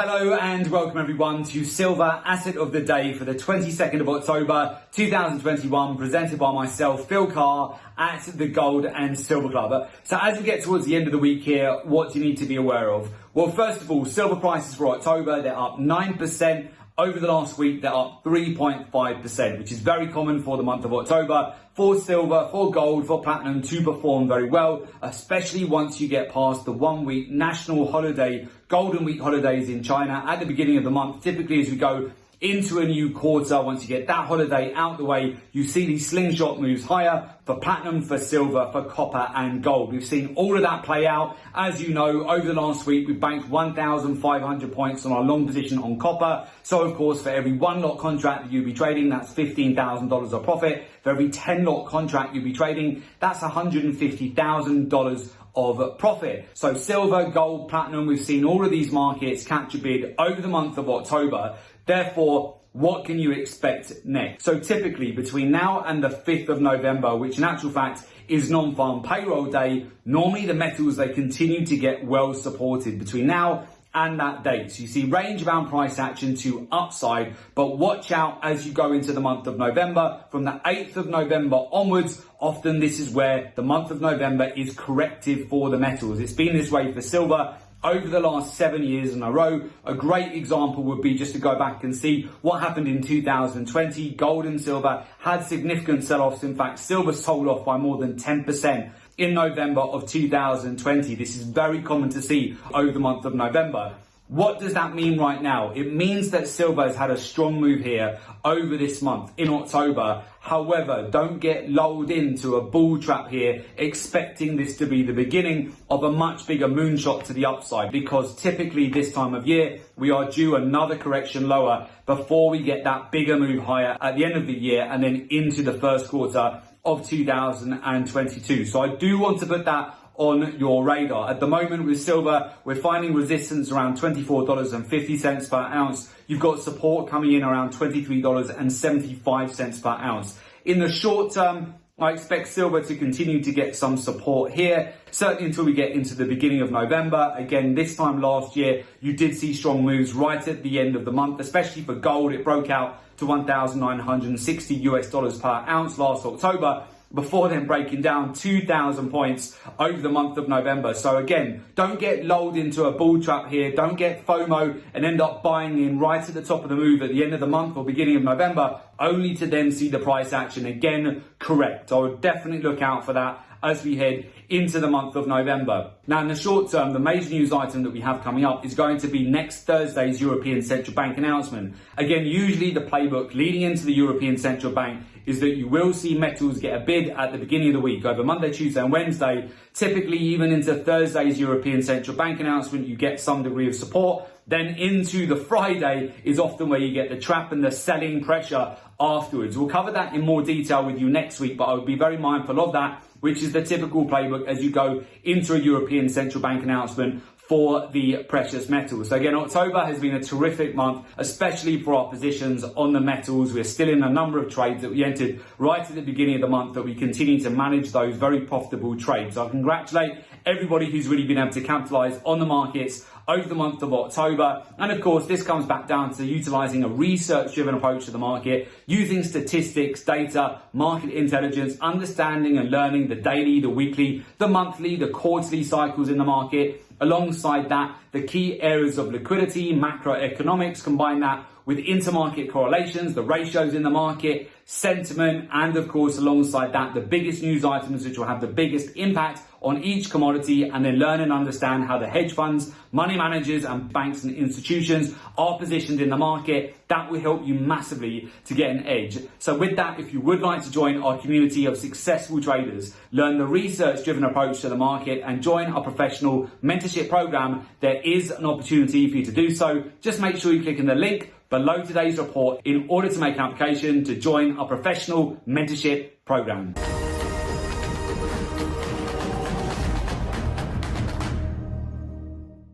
Hello and welcome everyone to Silver Asset of the Day for the 22nd of October 2021, presented by myself, Phil Carr, at the Gold and Silver Club. So as we get towards the end of the week here, what do you need to be aware of? Well, first of all, silver prices for October, they're up 9%. Over the last week, they're up 3.5%, which is very common for the month of October, for silver, for gold, for platinum to perform very well, especially once you get past the 1 week national holiday, Golden Week holidays in China at the beginning of the month. Typically, as we go into a new quarter, once you get that holiday out the way, you see these slingshot moves higher for platinum, for silver, for copper and gold. We've seen all of that play out. As you know, over the last week, we've banked 1,500 points on our long position on copper. So of course, for every one lot contract that you'll be trading, that's $15,000 of profit. For every 10 lot contract you'll be trading, that's $150,000 of profit. So silver, gold, platinum, we've seen all of these markets capture bid over the month of October. Therefore, what can you expect next? So typically between now and the 5th of November, which in actual fact is non-farm payroll day, normally the metals, they continue to get well supported between now and that date. So you see range bound price action to upside, but watch out as you go into the month of November. From the 8th of November onwards, often this is where the month of November is corrective for the metals. It's been this way for silver over the last 7 years in a row. A great example would be just to go back and see what happened in 2020. Gold and silver had significant sell-offs. In fact, silver sold off by more than 10% in November of 2020. This is very common to see over the month of November. What does that mean right now? It means that silver has had a strong move here over this month in October. However, don't get lulled into a bull trap here, expecting this to be the beginning of a much bigger moonshot to the upside, because typically this time of year, we are due another correction lower before we get that bigger move higher at the end of the year and then into the first quarter of 2022. So I do want to put that on your radar. At the moment with silver, we're finding resistance around $24.50 per ounce. You've got support coming in around $23.75 per ounce. In the short term, I expect silver to continue to get some support here, certainly until we get into the beginning of November. Again, this time last year, you did see strong moves right at the end of the month, especially for gold. It broke out to $1,960 per ounce last October, before then breaking down 2,000 points over the month of November. So again, don't get lulled into a bull trap here. Don't get FOMO and end up buying in right at the top of the move at the end of the month or beginning of November, only to then see the price action again correct. I would definitely look out for that as we head into the month of November. Now, in the short term, the major news item that we have coming up is going to be next Thursday's European Central Bank announcement. Again, usually the playbook leading into the European Central Bank is that you will see metals get a bid at the beginning of the week, over Monday, Tuesday and Wednesday. Typically, even into Thursday's European Central Bank announcement, you get some degree of support. Then into the Friday is often where you get the trap and the selling pressure afterwards. We'll cover that in more detail with you next week, but I would be very mindful of that, which is the typical playbook as you go into a European Central Bank announcement for the precious metals. So again, October has been a terrific month, especially for our positions on the metals. We're still in a number of trades that we entered right at the beginning of the month that we continue to manage those very profitable trades. So I congratulate everybody who's really been able to capitalize on the markets over the month of October. And of course, this comes back down to utilizing a research-driven approach to the market, using statistics, data, market intelligence, understanding and learning the daily, the weekly, the monthly, the quarterly cycles in the market. Alongside that, the key areas of liquidity, macroeconomics, combine that with intermarket correlations, the ratios in the market, sentiment, and of course, alongside that, the biggest news items which will have the biggest impact on each commodity, and then learn and understand how the hedge funds, money managers and banks and institutions are positioned in the market. That will help you massively to get an edge. So with that, if you would like to join our community of successful traders, learn the research-driven approach to the market and join our professional mentorship program, there is an opportunity for you to do so. Just make sure you click on the link below today's report in order to make an application to join our professional mentorship program.